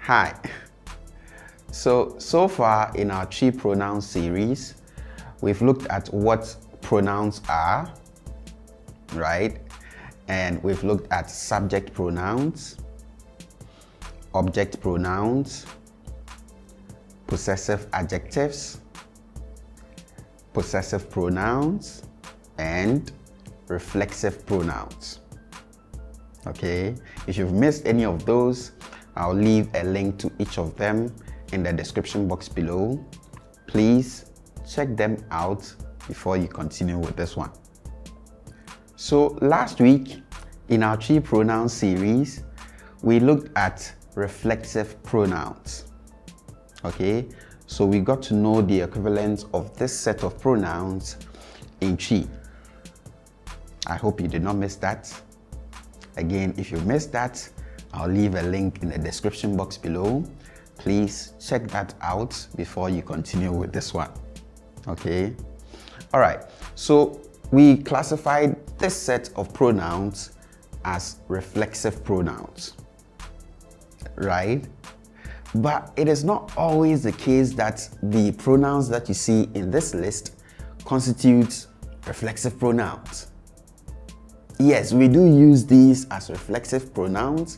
Hi. So far in our Chi Pronouns series, we've looked at what pronouns are, right? And we've looked at subject pronouns, object pronouns, possessive adjectives, possessive pronouns, and reflexive pronouns. Okay, if you've missed any of those, I'll leave a link to each of them in the description box below. Please check them out before you continue with this one. So last week in our Chi Pronouns series, we looked at reflexive pronouns. Okay, so we got to know the equivalent of this set of pronouns in Chi. I hope you did not miss that. Again, if you missed that, I'll leave a link in the description box below. Please check that out before you continue with this one. Okay, all right, so we classified this set of pronouns as reflexive pronouns, right? But it is not always the case that the pronouns that you see in this list constitute reflexive pronouns. Yes, we do use these as reflexive pronouns,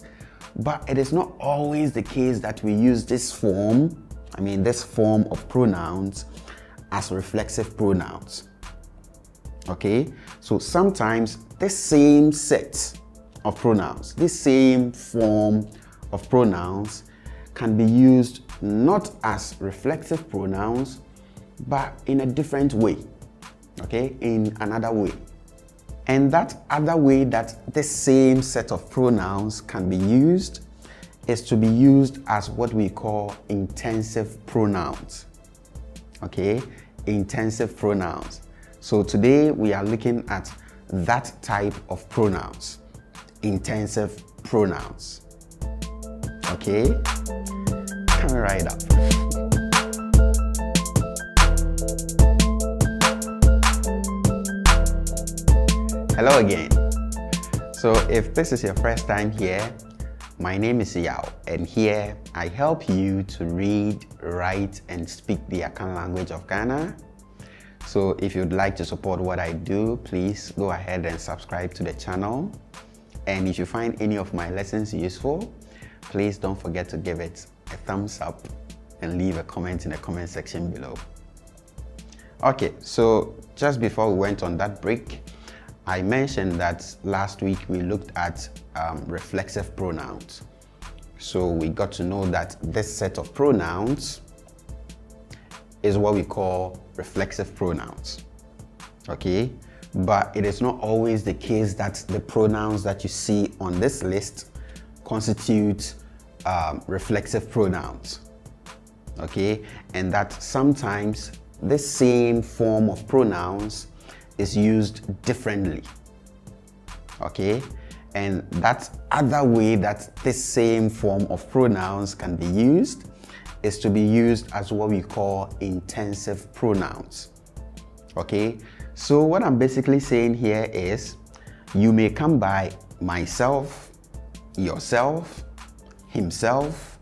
but it is not always the case that we use this form, this form of pronouns as reflexive pronouns. Okay, so sometimes this same set of pronouns, this same form of pronouns can be used not as reflexive pronouns, but in a different way, okay, in another way. And that other way that this same set of pronouns can be used is to be used as what we call intensive pronouns. Okay, intensive pronouns. So today we are looking at that type of pronouns, intensive pronouns. Okay, coming right up. Hello again. So if this is your first time here, my name is Yao, and here I help you to read, write, and speak the Akan language of Ghana. So if you'd like to support what I do, please go ahead and subscribe to the channel. And if you find any of my lessons useful, please don't forget to give it a thumbs up and leave a comment in the comment section below. Okay, so just before we went on that break, I mentioned that last week we looked at reflexive pronouns. So we got to know that this set of pronouns is what we call reflexive pronouns. Okay, but it is not always the case that the pronouns that you see on this list constitute reflexive pronouns. Okay, and that sometimes this same form of pronouns is used differently. Okay, and that other way that this same form of pronouns can be used is to be used as what we call intensive pronouns. Okay, so what I'm basically saying here is you may come by myself, yourself, himself,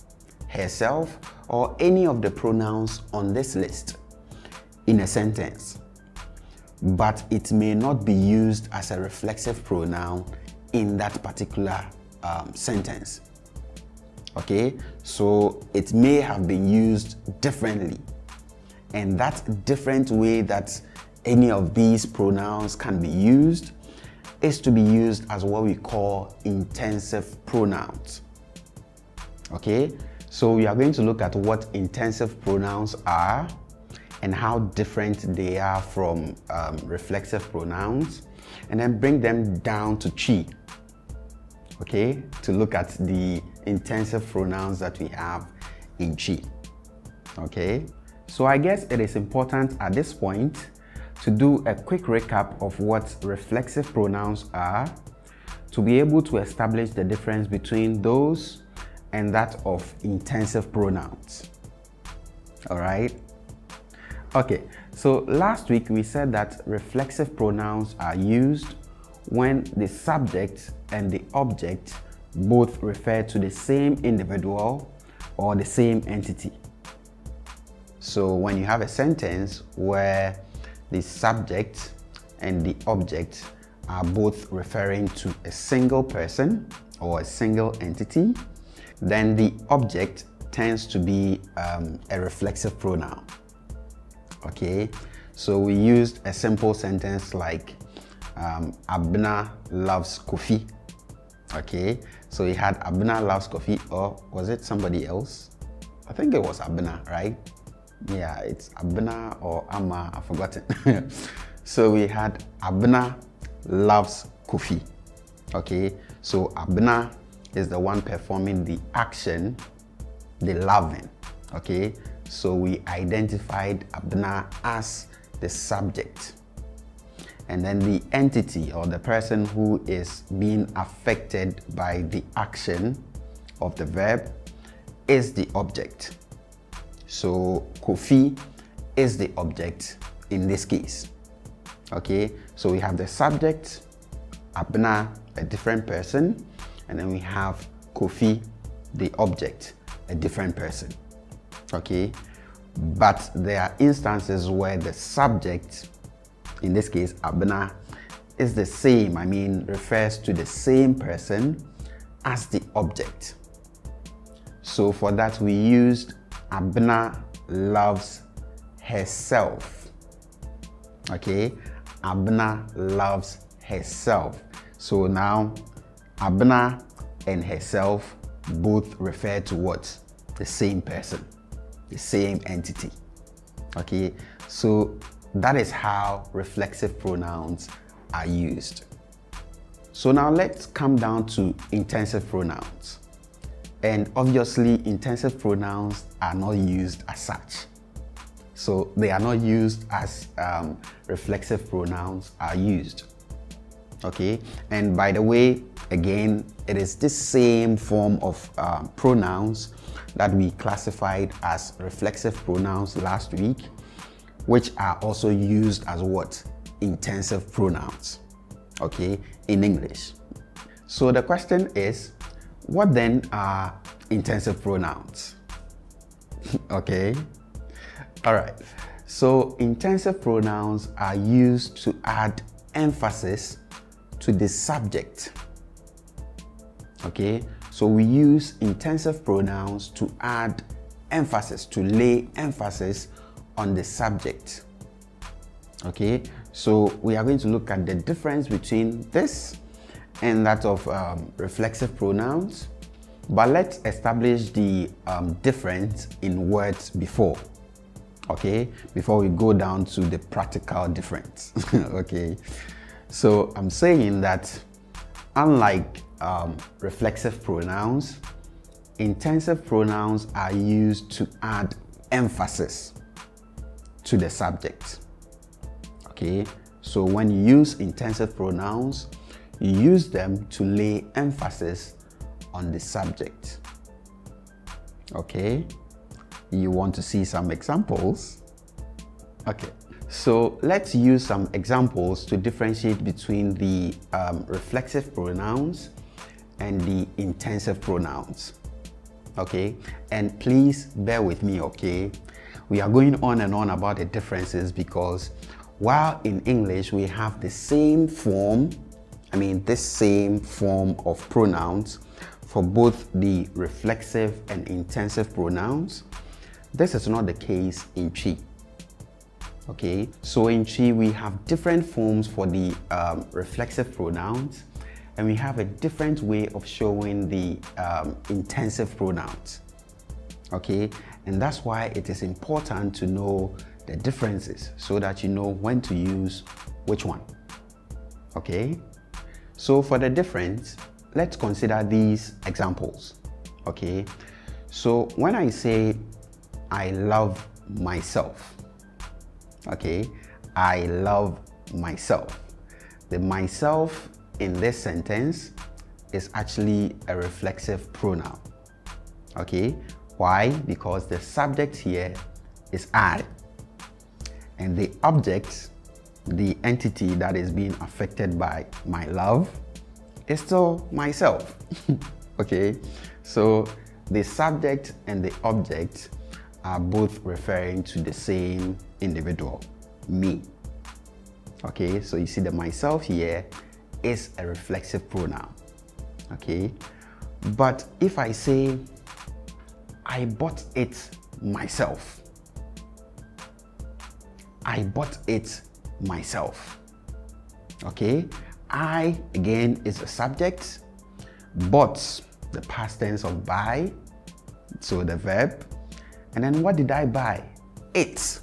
herself, or any of the pronouns on this list in a sentence, but it may not be used as a reflexive pronoun in that particular sentence. Okay, so it may have been used differently, and that different way that any of these pronouns can be used is to be used as what we call intensive pronouns. Okay, so we are going to look at what intensive pronouns are and how different they are from reflexive pronouns, and then bring them down to Chi, okay, to look at the intensive pronouns that we have in Chi. Okay, so I guess it is important at this point to do a quick recap of what reflexive pronouns are, to be able to establish the difference between those and that of intensive pronouns. All right. Okay, so last week we said that reflexive pronouns are used when the subject and the object both refer to the same individual or the same entity. So when you have a sentence where the subject and the object are both referring to a single person or a single entity, then the object tends to be a reflexive pronoun. Okay, so we used a simple sentence like Abna loves coffee. Okay, so we had Abna loves coffee, or was it somebody else? I think it was Abna, right? Yeah, it's Abna or Amma, I've forgotten. So we had Abna loves coffee. Okay, so Abna is the one performing the action, the loving. Okay, so we identified Abna as the subject, and then the entity or the person who is being affected by the action of the verb is the object. So Kofi is the object in this case. Okay, so we have the subject, Abna, a different person, and then we have Kofi, the object, a different person. Okay, but there are instances where the subject, in this case Abna, is the same, refers to the same person as the object. So for that we used Abna loves herself. Okay, Abna loves herself. So now Abna and herself both refer to what? The same person, the same entity. Okay, so that is how reflexive pronouns are used. So now let's come down to intensive pronouns. And obviously intensive pronouns are not used as such. So they are not used as reflexive pronouns are used. Okay, and by the way, again, it is this same form of pronouns that we classified as reflexive pronouns last week, which are also used as what? Intensive pronouns, okay, in English. So the question is, what then are intensive pronouns? Okay, all right. So intensive pronouns are used to add emphasis to the subject. Okay, so we use intensive pronouns to add emphasis, to lay emphasis on the subject. Okay, so we are going to look at the difference between this and that of reflexive pronouns, but let's establish the difference in words before. Okay, before we go down to the practical difference. Okay, so I'm saying that unlike reflexive pronouns, intensive pronouns are used to add emphasis to the subject. Okay, so when you use intensive pronouns, you use them to lay emphasis on the subject. Okay, you want to see some examples? Okay, so let's use some examples to differentiate between the reflexive pronouns and the intensive pronouns. Okay, and please bear with me, okay? We are going on and on about the differences because while in English we have the same form, this same form of pronouns for both the reflexive and intensive pronouns, this is not the case in Chi. Okay, so in Chi we have different forms for the reflexive pronouns, and we have a different way of showing the intensive pronouns. Okay, and that's why it is important to know the differences so that you know when to use which one. Okay, so for the difference, let's consider these examples. Okay, so when I say I love myself, okay, I love myself, the myself in this sentence is actually a reflexive pronoun. Okay, why? Because the subject here is I, and the object, the entity that is being affected by my love, is still myself. Okay, so the subject and the object are both referring to the same individual, me. Okay, so you see the myself here is a reflexive pronoun. Okay, but if I say I bought it myself, I bought it myself. Okay, I again is a subject, bought the past tense of buy, so the verb, and then what did I buy? It.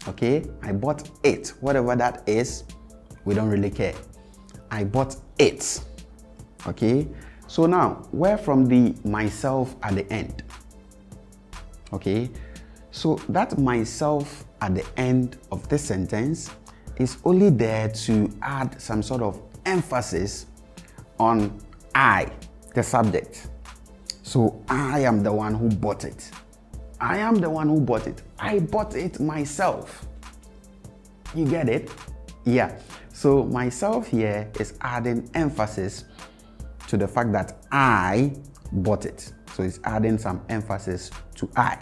Okay, I bought it, whatever that is, we don't really care. I bought it. Okay, so now where from the myself at the end? Okay, so that myself at the end of this sentence is only there to add some sort of emphasis on I, the subject. So I am the one who bought it. I am the one who bought it. I bought it myself. You get it? Yeah. So myself here is adding emphasis to the fact that I bought it. So it's adding some emphasis to I.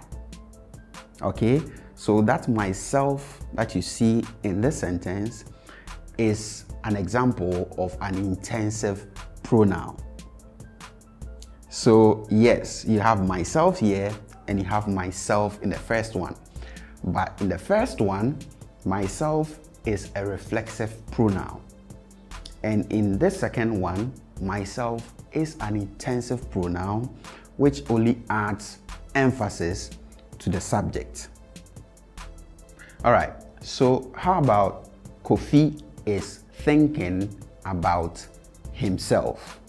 Okay? So that myself that you see in this sentence is an example of an intensive pronoun. So yes, you have myself here and you have myself in the first one. But in the first one, myself is a reflexive pronoun. And in this second one, myself is an intensive pronoun which only adds emphasis to the subject. All right, so how about Kofi is thinking about himself?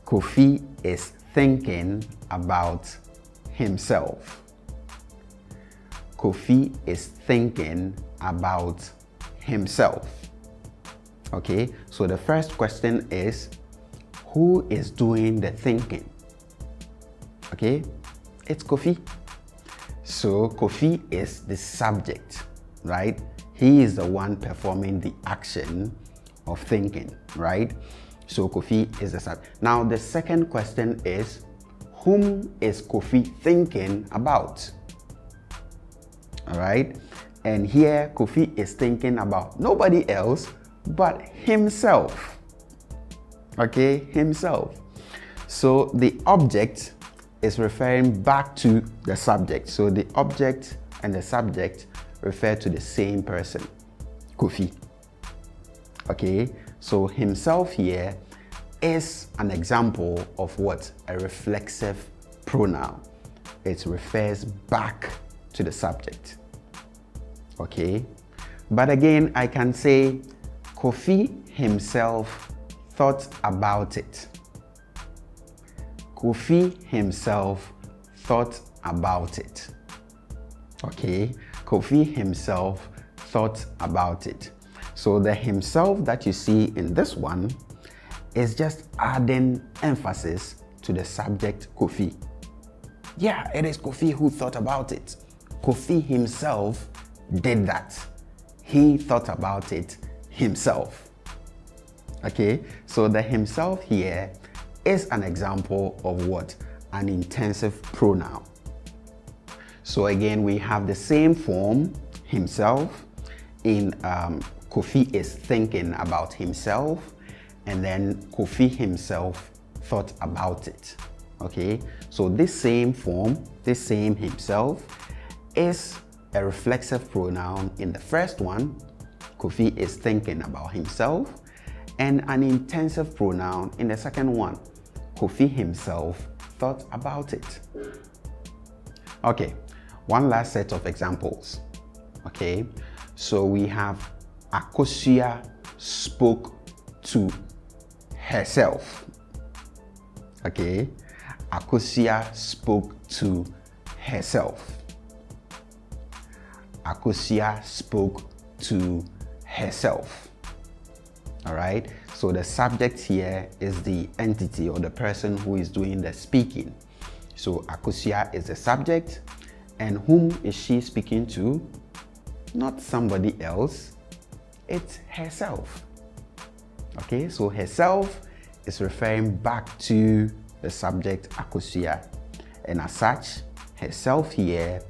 Kofi is thinking about himself. Kofi is thinking about himself. Okay, so the first question is, who is doing the thinking? Okay, it's Kofi. So Kofi is the subject, right? He is the one performing the action of thinking, right? So Kofi is the subject. Now the second question is, whom is Kofi thinking about? All right, and here Kofi is thinking about nobody else but himself. Okay, himself. So the object is referring back to the subject. So the object and the subject refer to the same person, Kofi. Okay, so himself here is an example of what? A reflexive pronoun. It refers back to the subject. Okay, but again, I can say Kofi himself thought about it. Kofi himself thought about it. Okay, Kofi himself thought about it. So the himself that you see in this one is just adding emphasis to the subject Kofi. Yeah, it is Kofi who thought about it. Kofi himself did that. He thought about it himself. Okay, so the himself here is an example of what? An intensive pronoun. So again, we have the same form, himself, in Kofi is thinking about himself, and then Kofi himself thought about it. Okay, so this same form, this same himself, is a reflexive pronoun in the first one. Kofi is thinking about himself, and an intensive pronoun in the second one. Kofi himself thought about it. Okay, one last set of examples. Okay, so we have Akosua spoke to herself. Okay, Akosua spoke to herself. Akosua spoke to herself. All right, so the subject here is the entity or the person who is doing the speaking. So Akosua is the subject, and whom is she speaking to? Not somebody else, it's herself. Okay, so herself is referring back to the subject akosua, and as such, herself here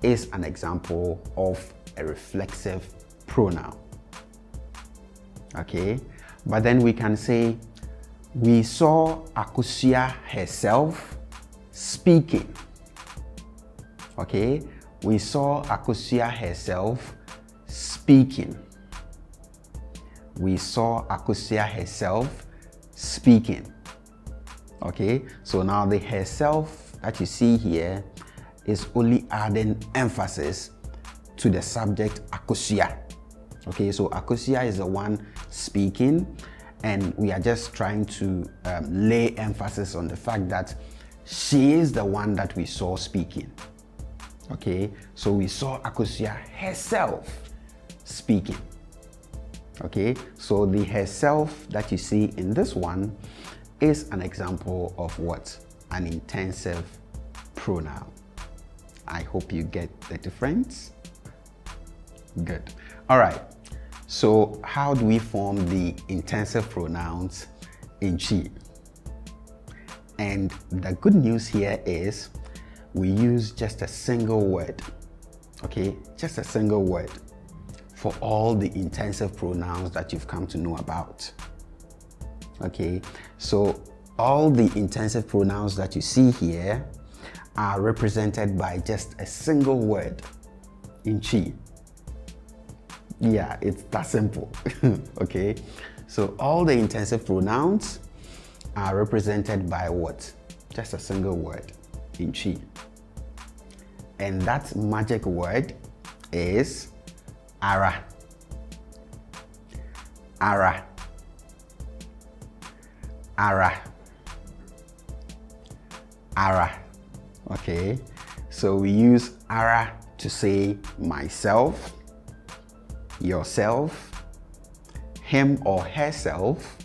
is an example of a reflexive pronoun. Okay, but then we can say we saw akosua herself speaking. Okay, we saw akosua herself speaking. We saw akosua herself speaking. Okay, so now the herself that you see here is only adding emphasis to the subject akosua. Okay, so akosua is the one speaking, and we are just trying to lay emphasis on the fact that she is the one that we saw speaking. Okay, so we saw akosua herself speaking. Okay, so the herself that you see in this one is an example of what? An intensive pronoun. I hope you get the difference. Good. All right. So how do we form the intensive pronouns in Chi? And the good news here is we use just a single word. Okay, just a single word for all the intensive pronouns that you've come to know about. Okay, so all the intensive pronouns that you see here are represented by just a single word in Chi. Yeah, it's that simple. Okay, so all the intensive pronouns are represented by what? Just a single word in Chi. And that magic word is ara. Ara. Ara. Ara. Okay, so we use ara to say myself, yourself, him or herself,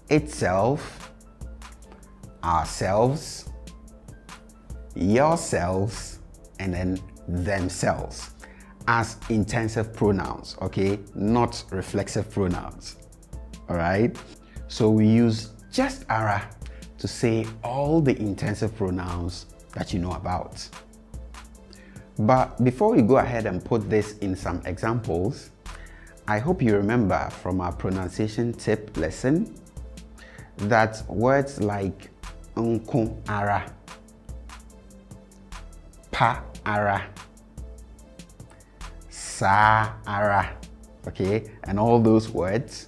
itself, ourselves, yourselves, and then themselves as intensive pronouns, okay, not reflexive pronouns. All right, so we use just ara to say all the intensive pronouns that you know about. But before we go ahead and put this in some examples, I hope you remember from our pronunciation tip lesson that words like nko ara, pa ara, sa ara, okay, and all those words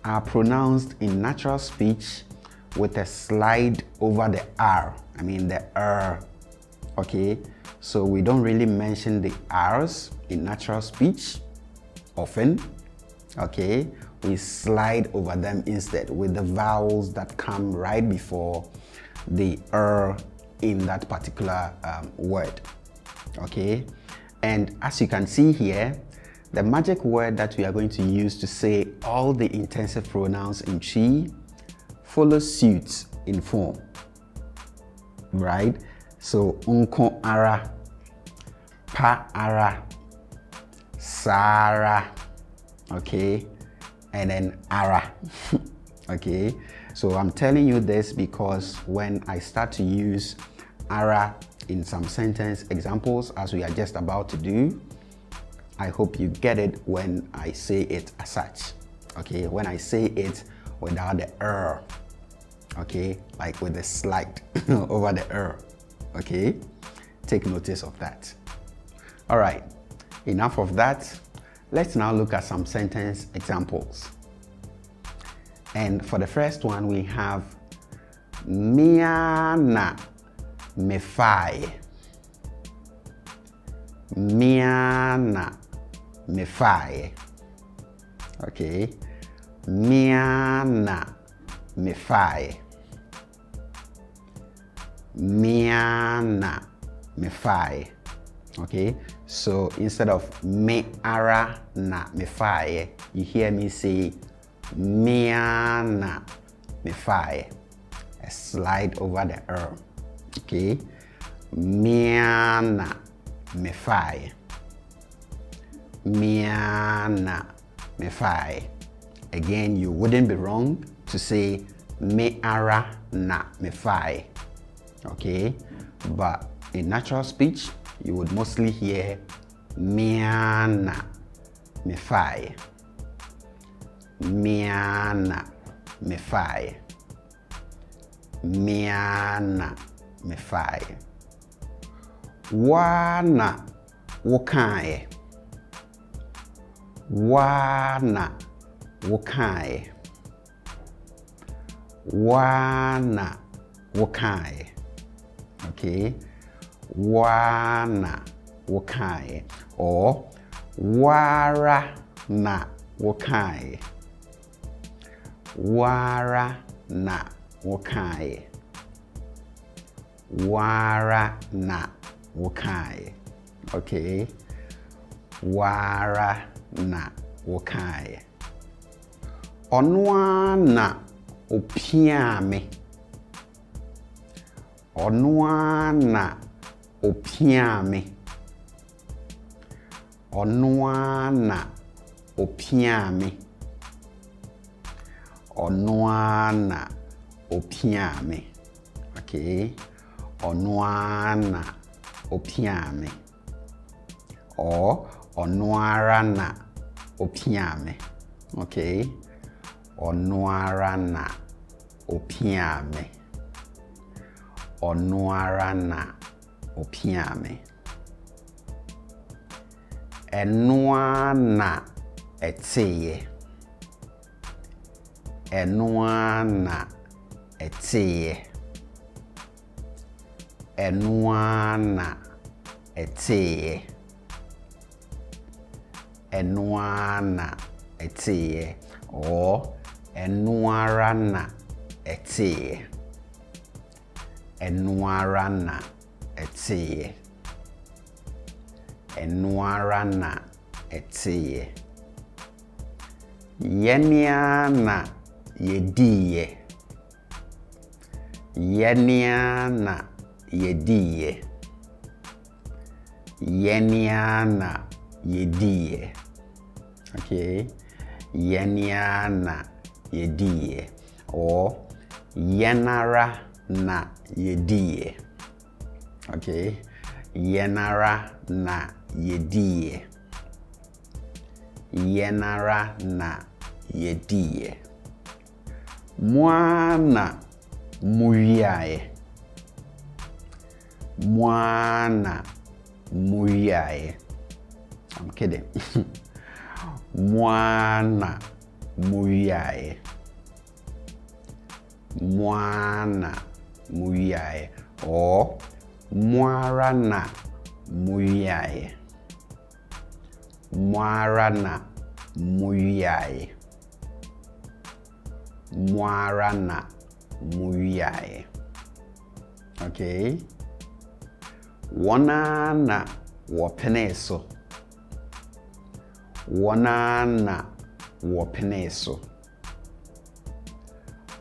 are pronounced in natural speech with a slide over the R, I mean the okay, so we don't really mention the R's in natural speech often, okay, we slide over them instead with the vowels that come right before the in that particular word, okay. And as you can see here, the magic word that we are going to use to say all the intensive pronouns in Chi follows suit in form, right? So unko ara, pa ara, sara, okay, and then ara. Okay, so I'm telling you this because when I start to use ara in some sentence examples, as we are just about to do, I hope you get it when I say it as such. Okay, when I say it without the okay, like with the slide over the okay, take notice of that. All right, enough of that. Let's now look at some sentence examples. And for the first one, we have miana mefai. Miana mefai. Okay, miana mefai. Miana mefai. Okay, so instead of me ara na mefai, you hear me say miana mefai. A slide over the okay, miana mefai. Miana mefai. Again, you wouldn't be wrong to say me ara na me fae. Okay, but in natural speech, you would mostly hear miana me fae. Miana me fae. Miana me fae. Wana wokae. Wana wokae. Wana wokae. Okay, wana wokae or wara na wokae. Wara na wokae. Wara na wokae. Okay, wara na wokae. Onwa na opiame. Onwa na opiame. Onwa na opiame. Onwa na opiame. Okay, onwa na opiame or onwara na opiame. Okay, onwara na opiame. Onwara na opiame. Enwa na eteye. Enwa na eteye. Enwa na eteye. Enwa na eteye or enwara na eteye. Enwara na eteye. Enwara na eteye. Yenia na yediye. Yenia na yediye. Yenia na yediye. Okay, yenia na yediye or yenara na yediye. Okay, yenara na yediye. Yenara na yediye. Mwana muyaye. Mwana muyaye. I'm kidding. Mwana muyaye. Mwana muyaye or mwara na muyaye. Mwara na muyaye. Mwara na muyaye. Okay, wana na wapeneso. Wana na wapeneso.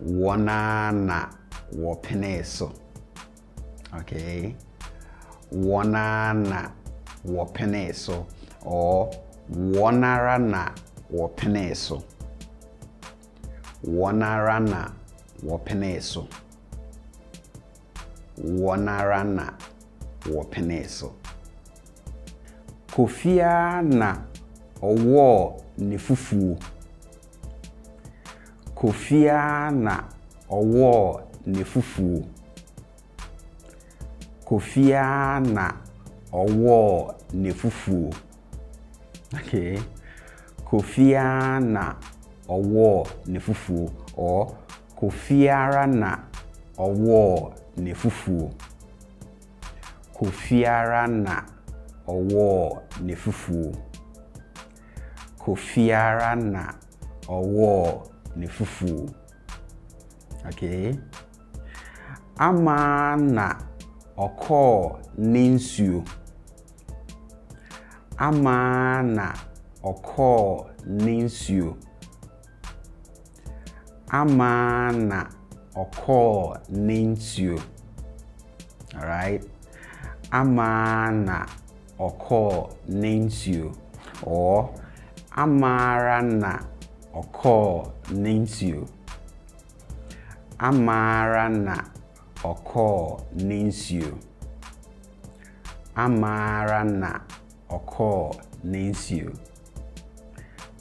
Wana na wapeneso. Okay, wana na wapeneso or wanara na wapeneso. Wanara na wapeneso. Wanara na wapeneso. Kofia na owo ne fufu. Kofia na owo ne fufu. Kofia na owo ne fufu. Okay, kofia na owo ne fufu or kofiara na owo ne fufu. Kofiara na owo ne fufu. Kofiara na owo ne fufu. Okay, ama na oko ninsuo. Ama na oko ninsuo. Ama na oko ninsuo. All right, ama na oko ninsuo or amara na oko ninsuo. Amara na oko ninsuo. Amara na oko ninsuo.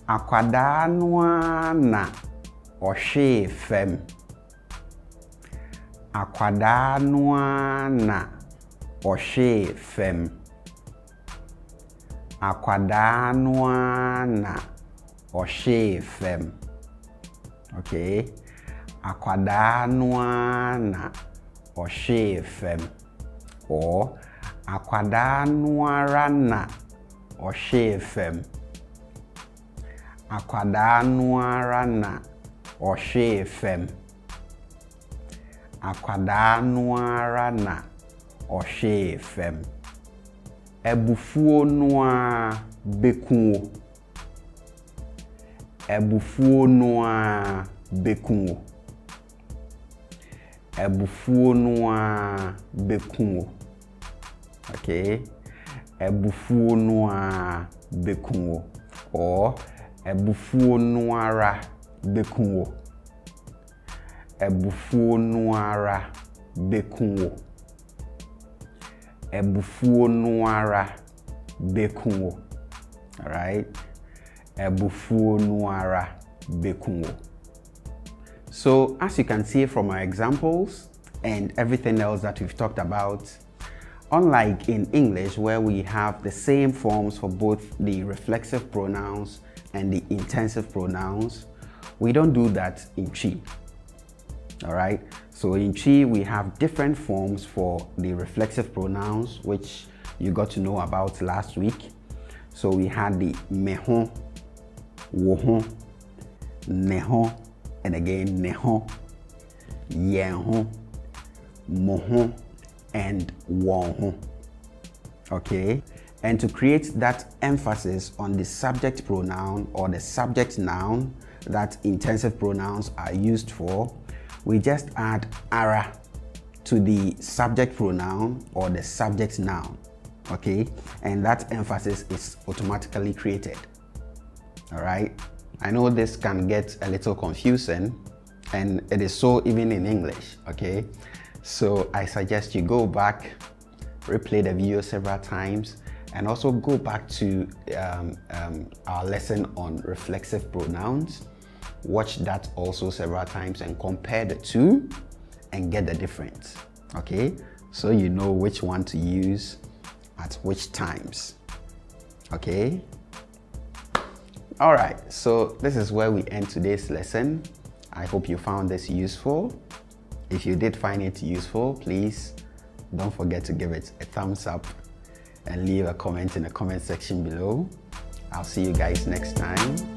Akwadaa noa na ohwe fam. Akwadaa noa na ohwe fam. Akwadaa noa na ohwe fam. Okay. Akwadaa noa na ohwe fam. Or akwadaa noa na ohwe fam. Akwadaa noa na ohwe fam. Akwadaa noa na ohwe fam. Ebufuo noa bekunwo. Ebufuo noa bekunwo. Ebufuo noa bekunwo. Okay. Ebufuo noa bekunwo. Or ebufuo noa bekunwo. Ebufuo noa bekunwo. Ebufuo noa bekunwo. All right. Ebufuo noa bekunwo. So as you can see from our examples and everything else that we've talked about, unlike in English where we have the same forms for both the reflexive pronouns and the intensive pronouns, we don't do that in Chi. All right. So in Chi we have different forms for the reflexive pronouns, which you got to know about last week. So we had the mehon, wohon, nehon, and again nehon, yehon, mohon, and wonhon. Okay. And to create that emphasis on the subject pronoun or the subject noun that intensive pronouns are used for, we just add ara to the subject pronoun or the subject noun. Okay. And that emphasis is automatically created. All right. I know this can get a little confusing, and it is so even in English. Okay. So I suggest you go back, replay the video several times, and also go back to our lesson on reflexive pronouns. Watch that also several times and compare the two and get the difference. Okay, so you know which one to use at which times. Okay. All right, so this is where we end today's lesson. I hope you found this useful. If you did find it useful, please don't forget to give it a thumbs up and leave a comment in the comment section below. I'll see you guys next time.